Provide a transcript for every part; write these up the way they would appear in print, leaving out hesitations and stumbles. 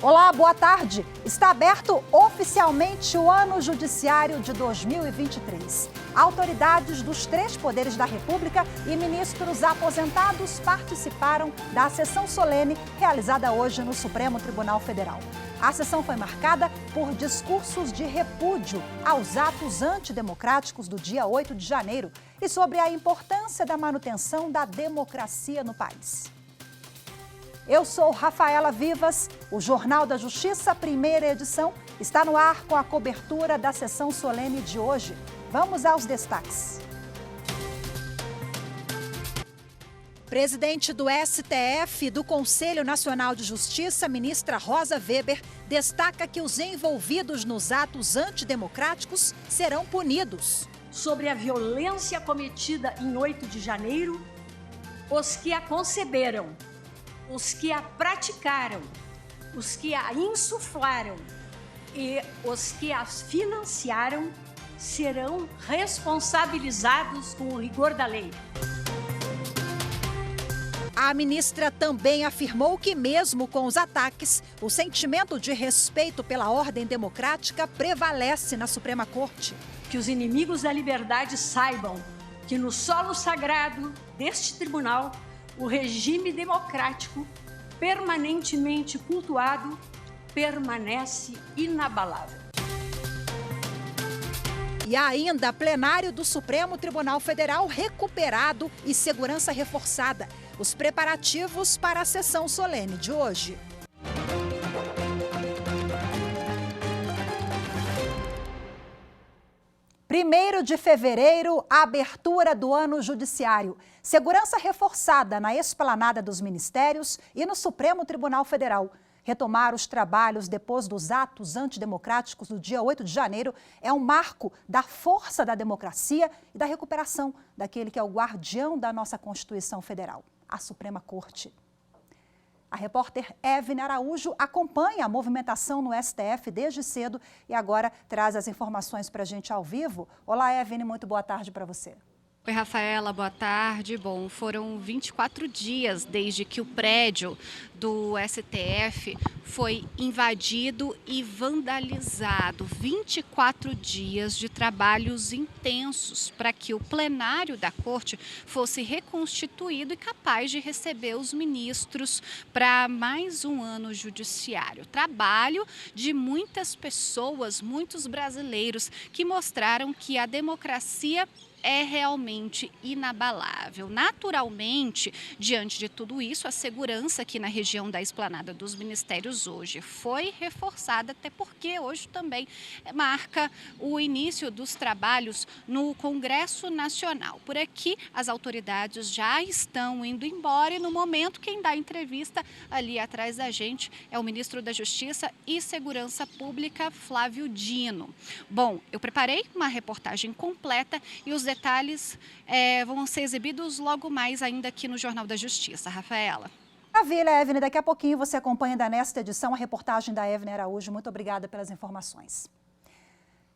Olá, boa tarde. Está aberto oficialmente o Ano Judiciário de 2023. Autoridades dos 3 poderes da República e ministros aposentados participaram da sessão solene realizada hoje no Supremo Tribunal Federal. A sessão foi marcada por discursos de repúdio aos atos antidemocráticos do dia 8 de janeiro e sobre a importância da manutenção da democracia no país. Eu sou Rafaela Vivas, o Jornal da Justiça, primeira edição, está no ar com a cobertura da sessão solene de hoje. Vamos aos destaques. Presidente do STF e do Conselho Nacional de Justiça, ministra Rosa Weber, destaca que os envolvidos nos atos antidemocráticos serão punidos. Sobre a violência cometida em 8 de janeiro, os que a conceberam, os que a praticaram, os que a insuflaram e os que a financiaram serão responsabilizados com o rigor da lei. A ministra também afirmou que, mesmo com os ataques, o sentimento de respeito pela ordem democrática prevalece na Suprema Corte. Que os inimigos da liberdade saibam que no solo sagrado deste tribunal, o regime democrático, permanentemente cultuado, permanece inabalável. E ainda, plenário do Supremo Tribunal Federal recuperado e segurança reforçada. Os preparativos para a sessão solene de hoje. Primeiro de fevereiro, a abertura do ano judiciário. Segurança reforçada na esplanada dos ministérios e no Supremo Tribunal Federal. Retomar os trabalhos depois dos atos antidemocráticos do dia 8 de janeiro é um marco da força da democracia e da recuperação daquele que é o guardião da nossa Constituição Federal, a Suprema Corte. A repórter Evne Araújo acompanha a movimentação no STF desde cedo e agora traz as informações para a gente ao vivo. Olá, Evne, muito boa tarde para você. Oi, Rafaela, boa tarde. Bom, foram 24 dias desde que o prédio do STF foi invadido e vandalizado. 24 dias de trabalhos intensos para que o plenário da Corte fosse reconstituído e capaz de receber os ministros para mais um ano judiciário. Trabalho de muitas pessoas, muitos brasileiros que mostraram que a democracia é realmente inabalável. Naturalmente, diante de tudo isso, a segurança aqui na região da esplanada dos ministérios hoje foi reforçada, até porque hoje também marca o início dos trabalhos no Congresso Nacional. Por aqui, as autoridades já estão indo embora e, no momento, quem dá entrevista ali atrás da gente é o ministro da Justiça e Segurança Pública, Flávio Dino. Bom, eu preparei uma reportagem completa e os detalhes vão ser exibidos logo mais ainda aqui no Jornal da Justiça. Rafaela. Maravilha, Evne. Daqui a pouquinho você acompanha ainda nesta edição a reportagem da Evne Araújo. Muito obrigada pelas informações.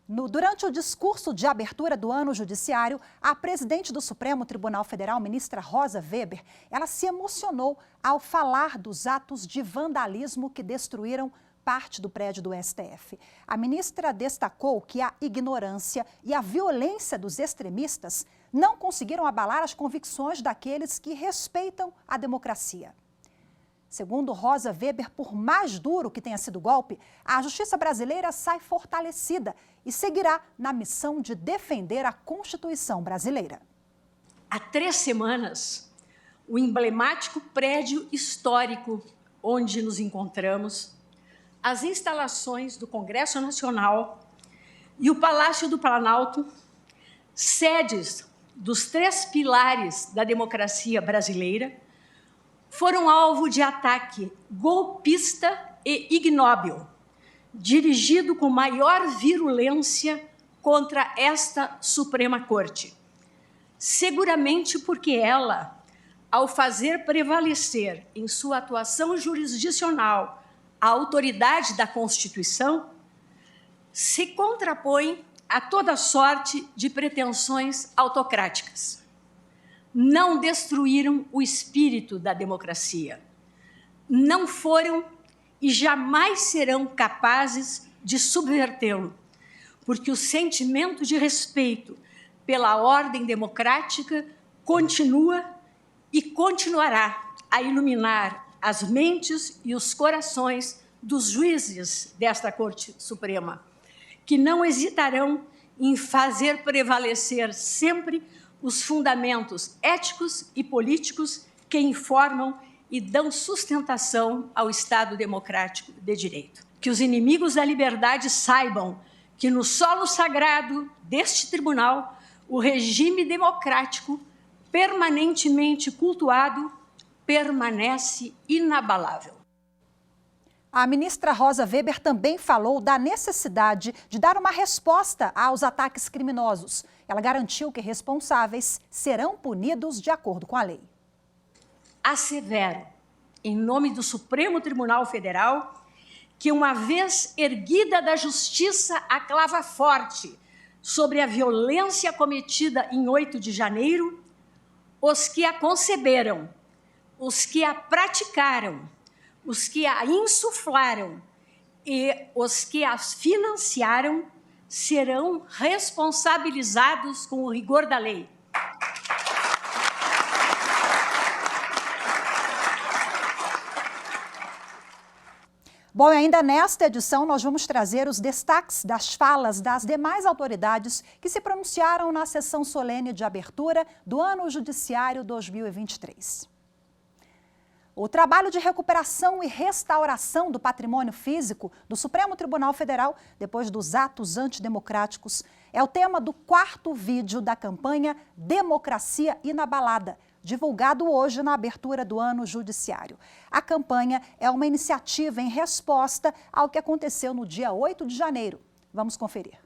Durante o discurso de abertura do ano judiciário, a presidente do Supremo Tribunal Federal, ministra Rosa Weber, ela se emocionou ao falar dos atos de vandalismo que destruíram parte do prédio do STF. A ministra destacou que a ignorância e a violência dos extremistas não conseguiram abalar as convicções daqueles que respeitam a democracia. Segundo Rosa Weber, por mais duro que tenha sido o golpe, a justiça brasileira sai fortalecida e seguirá na missão de defender a Constituição brasileira. Há 3 semanas, o emblemático prédio histórico onde nos encontramos, as instalações do Congresso Nacional e o Palácio do Planalto, sedes dos 3 pilares da democracia brasileira, foram alvo de ataque golpista e ignóbil, dirigido com maior virulência contra esta Suprema Corte. Seguramente porque ela, ao fazer prevalecer em sua atuação jurisdicional a autoridade da Constituição, se contrapõe a toda sorte de pretensões autocráticas. Não destruíram o espírito da democracia. Não foram e jamais serão capazes de subvertê-lo, porque o sentimento de respeito pela ordem democrática continua e continuará a iluminar as mentes e os corações dos juízes desta Corte Suprema, que não hesitarão em fazer prevalecer sempre os fundamentos éticos e políticos que informam e dão sustentação ao Estado democrático de direito. Que os inimigos da liberdade saibam que no solo sagrado deste tribunal, o regime democrático, permanentemente cultuado, permanece inabalável. A ministra Rosa Weber também falou da necessidade de dar uma resposta aos ataques criminosos. Ela garantiu que responsáveis serão punidos de acordo com a lei. Assevero, em nome do Supremo Tribunal Federal, que uma vez erguida da justiça a clava forte sobre a violência cometida em 8 de janeiro, os que a conceberam, os que a praticaram, os que a insuflaram e os que a financiaram serão responsabilizados com o rigor da lei. Bom, e ainda nesta edição nós vamos trazer os destaques das falas das demais autoridades que se pronunciaram na sessão solene de abertura do Ano Judiciário 2023. O trabalho de recuperação e restauração do patrimônio físico do Supremo Tribunal Federal, depois dos atos antidemocráticos, é o tema do 4º vídeo da campanha Democracia Inabalada, divulgado hoje na abertura do Ano Judiciário. A campanha é uma iniciativa em resposta ao que aconteceu no dia 8 de janeiro. Vamos conferir.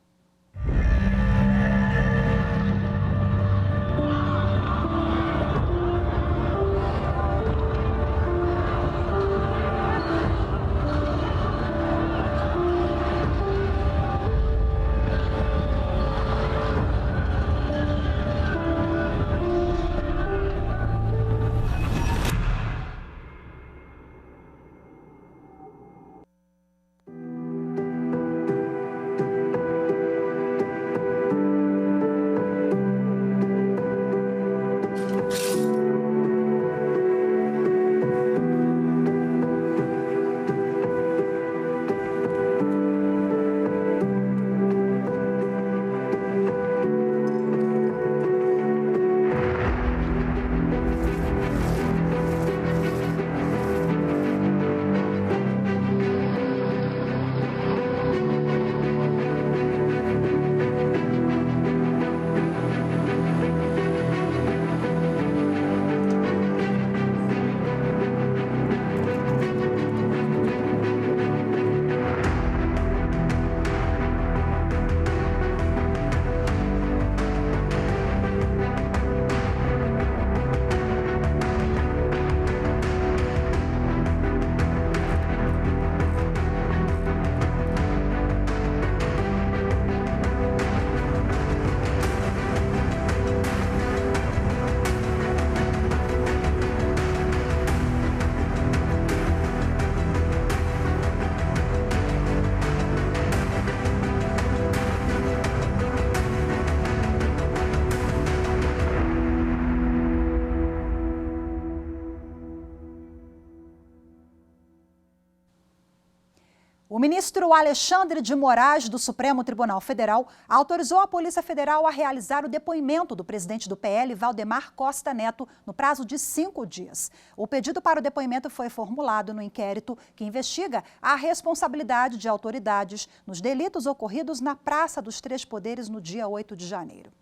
O ministro Alexandre de Moraes, do Supremo Tribunal Federal, autorizou a Polícia Federal a realizar o depoimento do presidente do PL, Valdemar Costa Neto, no prazo de 5 dias. O pedido para o depoimento foi formulado no inquérito que investiga a responsabilidade de autoridades nos delitos ocorridos na Praça dos Três Poderes no dia 8 de janeiro.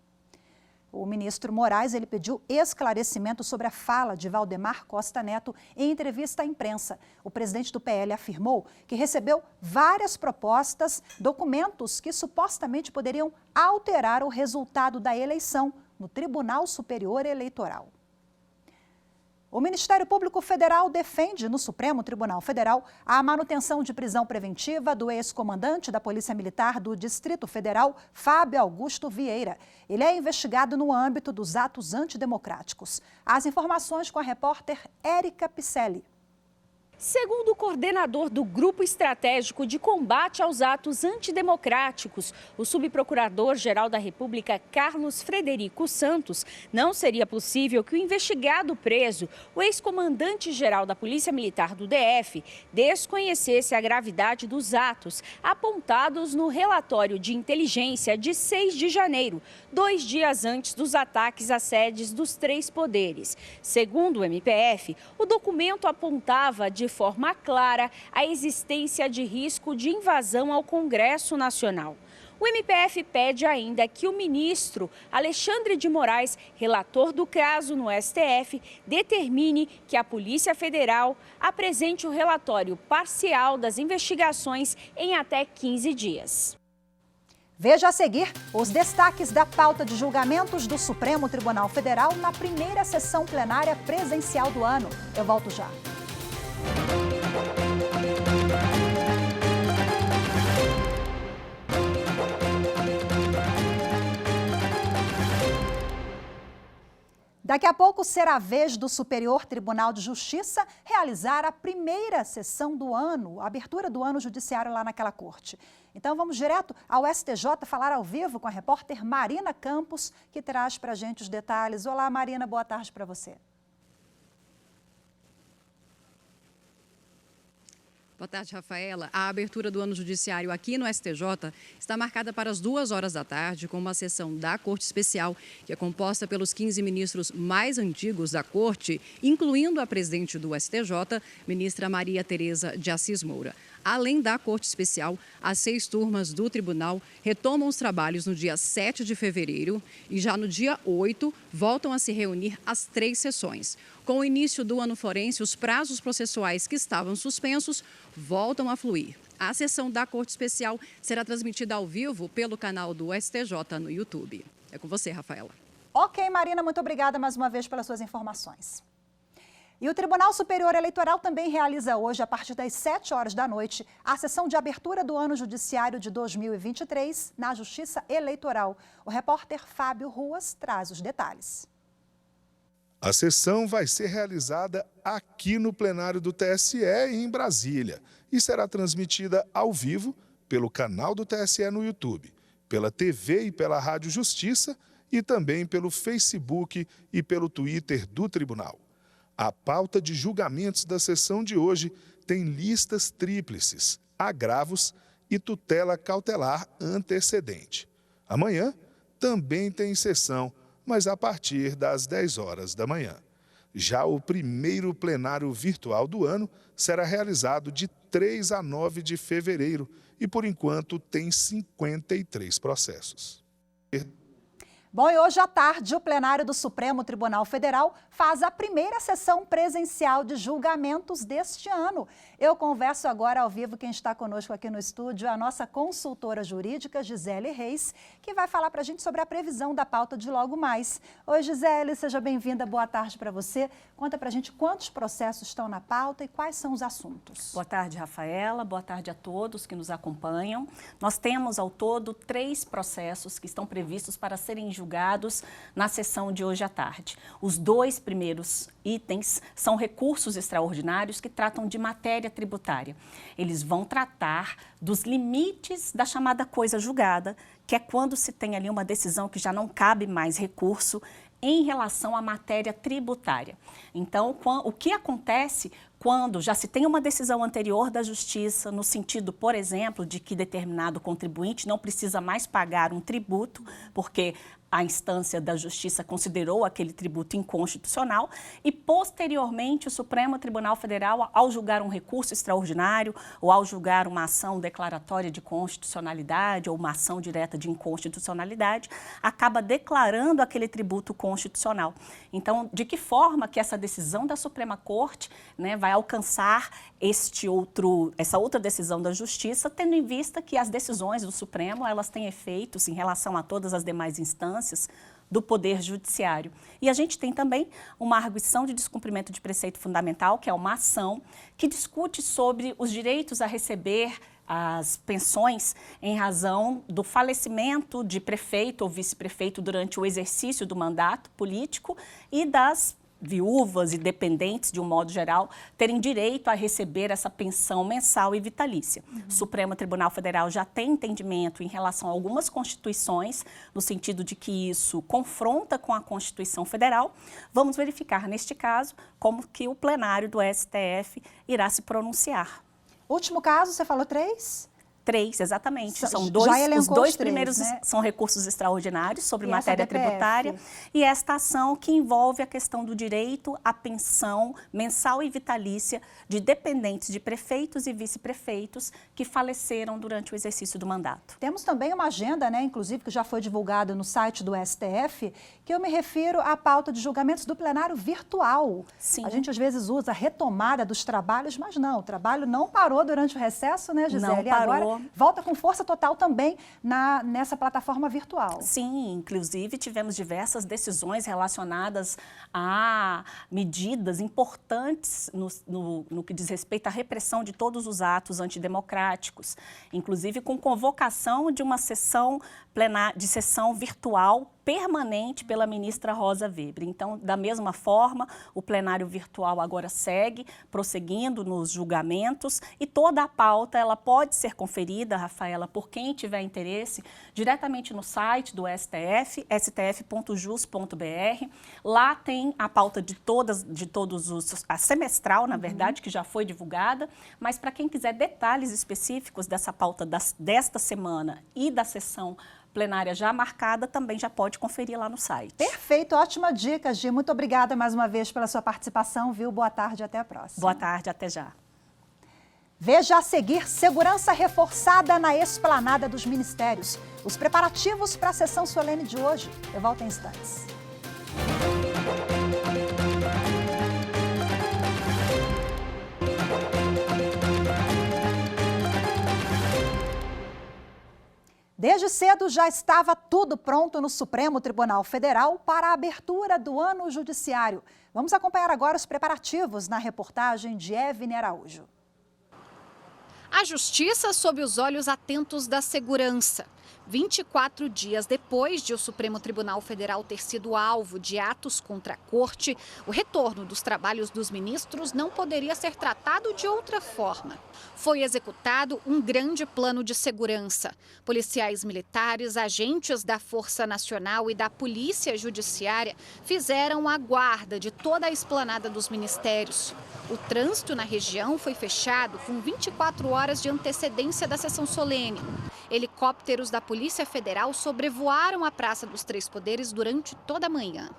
O ministro Moraes pediu esclarecimento sobre a fala de Valdemar Costa Neto em entrevista à imprensa. O presidente do PL afirmou que recebeu várias propostas, documentos que supostamente poderiam alterar o resultado da eleição no Tribunal Superior Eleitoral. O Ministério Público Federal defende no Supremo Tribunal Federal a manutenção de prisão preventiva do ex-comandante da Polícia Militar do Distrito Federal, Fábio Augusto Vieira. Ele é investigado no âmbito dos atos antidemocráticos. As informações com a repórter Érica Picelli. Segundo o coordenador do Grupo Estratégico de Combate aos Atos Antidemocráticos, o subprocurador-geral da República, Carlos Frederico Santos, não seria possível que o investigado preso, o ex-comandante-geral da Polícia Militar do DF, desconhecesse a gravidade dos atos apontados no relatório de inteligência de 6 de janeiro, 2 dias antes dos ataques às sedes dos 3 poderes. Segundo o MPF, o documento apontava de forma clara a existência de risco de invasão ao Congresso Nacional. O MPF pede ainda que o ministro Alexandre de Moraes, relator do caso no STF, determine que a Polícia Federal apresente o relatório parcial das investigações em até 15 dias. Veja a seguir os destaques da pauta de julgamentos do Supremo Tribunal Federal na primeira sessão plenária presencial do ano. Eu volto já. Daqui a pouco será a vez do Superior Tribunal de Justiça realizar a primeira sessão do ano, a abertura do ano judiciário lá naquela corte. Então vamos direto ao STJ falar ao vivo com a repórter Marina Campos, que traz para a gente os detalhes. Olá, Marina, boa tarde para você. Boa tarde, Rafaela. A abertura do ano judiciário aqui no STJ está marcada para as 2 horas da tarde, com uma sessão da Corte Especial, que é composta pelos 15 ministros mais antigos da Corte, incluindo a presidente do STJ, ministra Maria Tereza de Assis Moura. Além da Corte Especial, as 6 turmas do tribunal retomam os trabalhos no dia 7 de fevereiro e já no dia 8 voltam a se reunir as 3 sessões. Com o início do ano forense, os prazos processuais que estavam suspensos voltam a fluir. A sessão da Corte Especial será transmitida ao vivo pelo canal do STJ no YouTube. É com você, Rafaela. Ok, Marina, muito obrigada mais uma vez pelas suas informações. E o Tribunal Superior Eleitoral também realiza hoje, a partir das 7 horas da noite, a sessão de abertura do ano judiciário de 2023 na Justiça Eleitoral. O repórter Fábio Ruas traz os detalhes. A sessão vai ser realizada aqui no plenário do TSE em Brasília e será transmitida ao vivo pelo canal do TSE no YouTube, pela TV e pela Rádio Justiça e também pelo Facebook e pelo Twitter do Tribunal. A pauta de julgamentos da sessão de hoje tem listas tríplices, agravos e tutela cautelar antecedente. Amanhã também tem sessão, mas a partir das 10 horas da manhã. Já o primeiro plenário virtual do ano será realizado de 3 a 9 de fevereiro e, por enquanto, tem 53 processos. Bom, e hoje à tarde, o plenário do Supremo Tribunal Federal faz a primeira sessão presencial de julgamentos deste ano. Eu converso agora ao vivo, quem está conosco aqui no estúdio, a nossa consultora jurídica, Gisele Reis, que vai falar para a gente sobre a previsão da pauta de logo mais. Oi, Gisele, seja bem-vinda, boa tarde para você. Conta para a gente quantos processos estão na pauta e quais são os assuntos. Boa tarde, Rafaela, boa tarde a todos que nos acompanham. Nós temos ao todo 3 processos que estão previstos para serem julgados na sessão de hoje à tarde. Os 2 primeiros itens são recursos extraordinários que tratam de matéria tributária. Eles vão tratar dos limites da chamada coisa julgada, que é quando se tem ali uma decisão que já não cabe mais recurso em relação à matéria tributária. Então, o que acontece quando já se tem uma decisão anterior da Justiça, no sentido, por exemplo, de que determinado contribuinte não precisa mais pagar um tributo, porque a instância da Justiça considerou aquele tributo inconstitucional e, posteriormente, o Supremo Tribunal Federal, ao julgar um recurso extraordinário ou ao julgar uma ação declaratória de constitucionalidade ou uma ação direta de inconstitucionalidade, acaba declarando aquele tributo constitucional. Então, de que forma que essa decisão da Suprema Corte, né, vai alcançar essa outra decisão da Justiça, tendo em vista que as decisões do Supremo, elas têm efeitos em relação a todas as demais instâncias do Poder Judiciário. E a gente tem também uma arguição de descumprimento de preceito fundamental, que é uma ação que discute sobre os direitos a receber as pensões em razão do falecimento de prefeito ou vice-prefeito durante o exercício do mandato político e das viúvas e dependentes, de um modo geral, terem direito a receber essa pensão mensal e vitalícia. O Supremo Tribunal Federal já tem entendimento em relação a algumas constituições, no sentido de que isso confronta com a Constituição Federal. Vamos verificar, neste caso, como que o plenário do STF irá se pronunciar. Último caso, você falou 3? 3, exatamente. São Já dois, os dois 3, primeiros, né? São recursos extraordinários sobre E matéria DPF? tributária. E esta ação que envolve a questão do direito à pensão mensal e vitalícia de dependentes de prefeitos e vice-prefeitos que faleceram durante o exercício do mandato. Temos também uma agenda, né, inclusive, que já foi divulgada no site do STF, que eu me refiro à pauta de julgamentos do plenário virtual. Sim. A gente às vezes usa a retomada dos trabalhos, mas não, o trabalho não parou durante o recesso, né, Gisele? Não E parou. agora volta com força total também nessa plataforma virtual. Sim, inclusive tivemos diversas decisões relacionadas a medidas importantes no que diz respeito à repressão de todos os atos antidemocráticos, inclusive com convocação de uma sessão virtual permanente pela ministra Rosa Weber. Então, da mesma forma, o plenário virtual agora segue, prosseguindo nos julgamentos, e toda a pauta ela pode ser conferida, Rafaela, por quem tiver interesse, diretamente no site do STF, stf.jus.br. Lá tem a pauta a semestral, na verdade, que já foi divulgada, mas para quem quiser detalhes específicos dessa pauta desta semana e da sessão plenária já marcada, também já pode conferir lá no site. Perfeito, ótima dica, Gi. Muito obrigada mais uma vez pela sua participação, viu? Boa tarde, até a próxima. Boa tarde, até já. Veja a seguir segurança reforçada na esplanada dos ministérios. Os preparativos para a sessão solene de hoje. Eu volto em instantes. Desde cedo já estava tudo pronto no Supremo Tribunal Federal para a abertura do ano judiciário. Vamos acompanhar agora os preparativos na reportagem de Evne Araújo. A justiça sob os olhos atentos da segurança. 24 dias depois de o Supremo Tribunal Federal ter sido alvo de atos contra a corte, o retorno dos trabalhos dos ministros não poderia ser tratado de outra forma. Foi executado um grande plano de segurança. Policiais militares, agentes da Força Nacional e da Polícia Judiciária fizeram a guarda de toda a esplanada dos ministérios. O trânsito na região foi fechado com 24 horas de antecedência da sessão solene. Helicópteros da Polícia Federal sobrevoaram a Praça dos Três Poderes durante toda a manhã.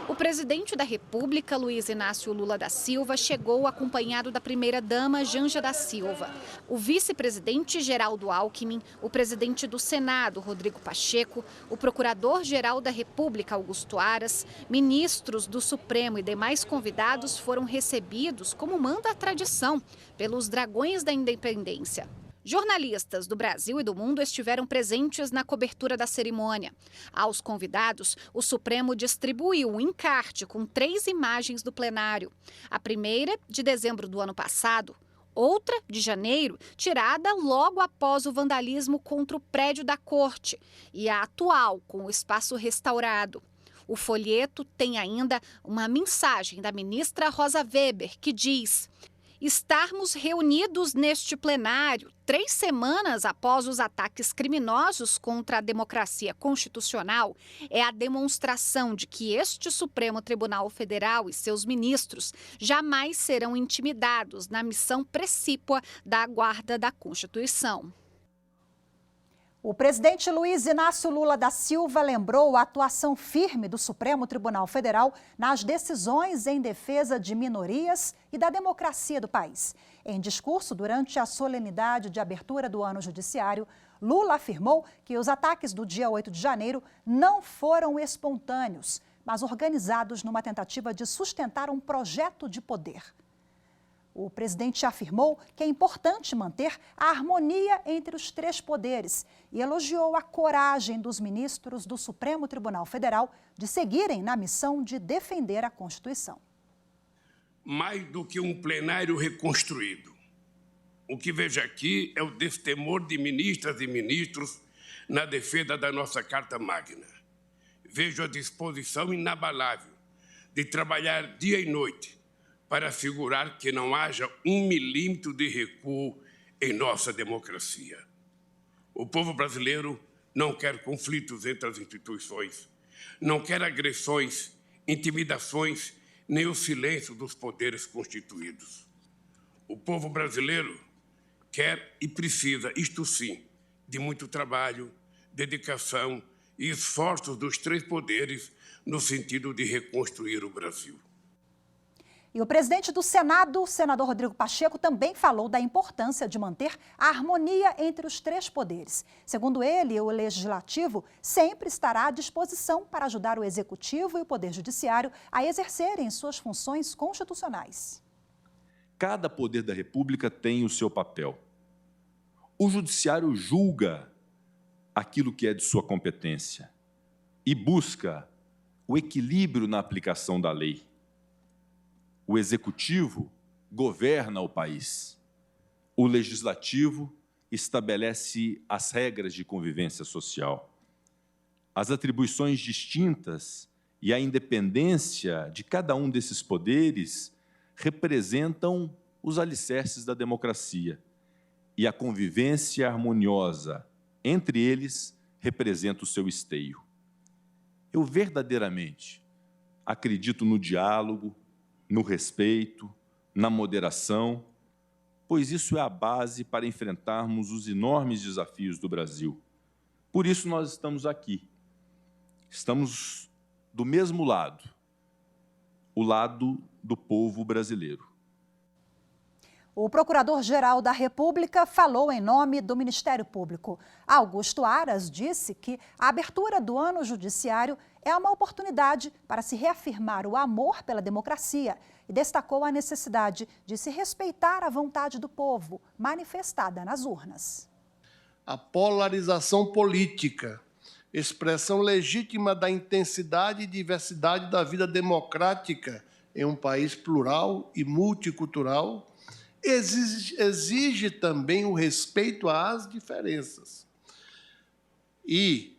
O presidente da República, Luiz Inácio Lula da Silva, chegou acompanhado da primeira-dama, Janja da Silva. O vice-presidente, Geraldo Alckmin, o presidente do Senado, Rodrigo Pacheco, o procurador-geral da República, Augusto Aras, ministros do Supremo e demais convidados foram recebidos, como manda a tradição, pelos Dragões da Independência. Jornalistas do Brasil e do mundo estiveram presentes na cobertura da cerimônia. Aos convidados, o Supremo distribuiu um encarte com 3 imagens do plenário. A primeira, de dezembro do ano passado. Outra, de janeiro, tirada logo após o vandalismo contra o prédio da corte. E a atual, com o espaço restaurado. O folheto tem ainda uma mensagem da ministra Rosa Weber, que diz: estarmos reunidos neste plenário 3 semanas após os ataques criminosos contra a democracia constitucional é a demonstração de que este Supremo Tribunal Federal e seus ministros jamais serão intimidados na missão precípua da guarda da Constituição. O presidente Luiz Inácio Lula da Silva lembrou a atuação firme do Supremo Tribunal Federal nas decisões em defesa de minorias e da democracia do país. Em discurso durante a solenidade de abertura do ano judiciário, Lula afirmou que os ataques do dia 8 de janeiro não foram espontâneos, mas organizados numa tentativa de sustentar um projeto de poder. O presidente afirmou que é importante manter a harmonia entre os 3 poderes e elogiou a coragem dos ministros do Supremo Tribunal Federal de seguirem na missão de defender a Constituição. Mais do que um plenário reconstruído, o que vejo aqui é o destemor de ministras e ministros na defesa da nossa Carta Magna. vejo a disposição inabalável de trabalhar dia e noite para assegurar que não haja 1 milímetro de recuo em nossa democracia. O povo brasileiro não quer conflitos entre as instituições, não quer agressões, intimidações, nem o silêncio dos poderes constituídos. O povo brasileiro quer e precisa, isto sim, de muito trabalho, dedicação e esforços dos 3 poderes no sentido de reconstruir o Brasil. E o presidente do Senado, o senador Rodrigo Pacheco, também falou da importância de manter a harmonia entre os 3 poderes. Segundo ele, o Legislativo sempre estará à disposição para ajudar o Executivo e o Poder Judiciário a exercerem suas funções constitucionais. Cada poder da República tem o seu papel. O Judiciário julga aquilo que é de sua competência e busca o equilíbrio na aplicação da lei. O Executivo governa o país. O Legislativo estabelece as regras de convivência social. As atribuições distintas e a independência de cada um desses poderes representam os alicerces da democracia. E a convivência harmoniosa entre eles representa o seu esteio. Eu verdadeiramente acredito no diálogo, no respeito, na moderação, pois isso é a base para enfrentarmos os enormes desafios do Brasil. Por isso nós estamos aqui. Estamos do mesmo lado, o lado do povo brasileiro. O Procurador-Geral da República falou em nome do Ministério Público. Augusto Aras disse que a abertura do ano judiciário é uma oportunidade para se reafirmar o amor pela democracia e destacou a necessidade de se respeitar a vontade do povo, manifestada nas urnas. A polarização política, expressão legítima da intensidade e diversidade da vida democrática em um país plural e multicultural, exige também o respeito às diferenças e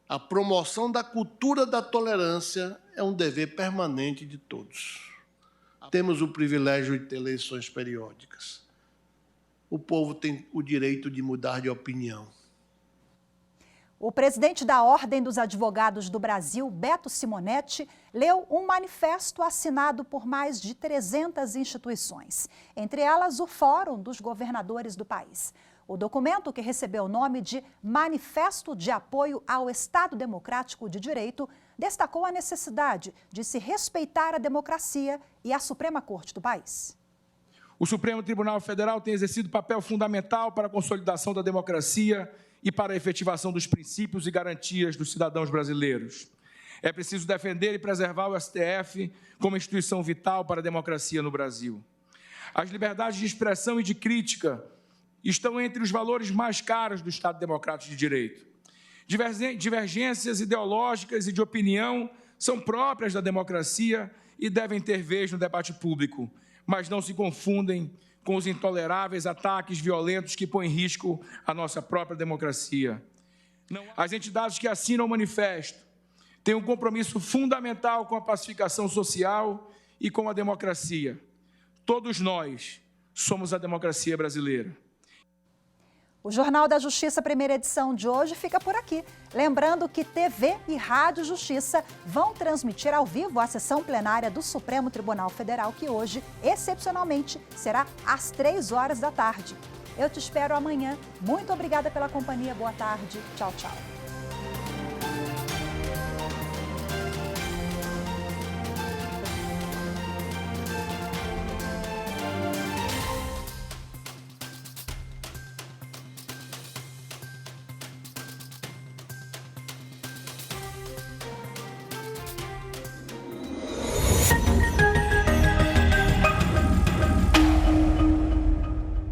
a promoção da cultura da tolerância é um dever permanente de todos. Temos o privilégio de ter eleições periódicas. O povo tem o direito de mudar de opinião. O presidente da Ordem dos Advogados do Brasil, Beto Simonetti, leu um manifesto assinado por mais de 300 instituições, entre elas o Fórum dos Governadores do país. O documento, que recebeu o nome de Manifesto de Apoio ao Estado Democrático de Direito, destacou a necessidade de se respeitar a democracia e a Suprema Corte do país. O Supremo Tribunal Federal tem exercido papel fundamental para a consolidação da democracia e para a efetivação dos princípios e garantias dos cidadãos brasileiros. É preciso defender e preservar o STF como instituição vital para a democracia no Brasil. As liberdades de expressão e de crítica estão entre os valores mais caros do Estado Democrático de Direito. Divergências ideológicas e de opinião são próprias da democracia e devem ter vez no debate público, mas não se confundem com os intoleráveis ataques violentos que põem em risco a nossa própria democracia. As entidades que assinam o manifesto têm um compromisso fundamental com a pacificação social e com a democracia. Todos nós somos a democracia brasileira. O Jornal da Justiça, primeira edição de hoje, fica por aqui. Lembrando que TV e Rádio Justiça vão transmitir ao vivo a sessão plenária do Supremo Tribunal Federal, que hoje, excepcionalmente, será às 15h. Eu te espero amanhã. Muito obrigada pela companhia. Boa tarde. Tchau, tchau.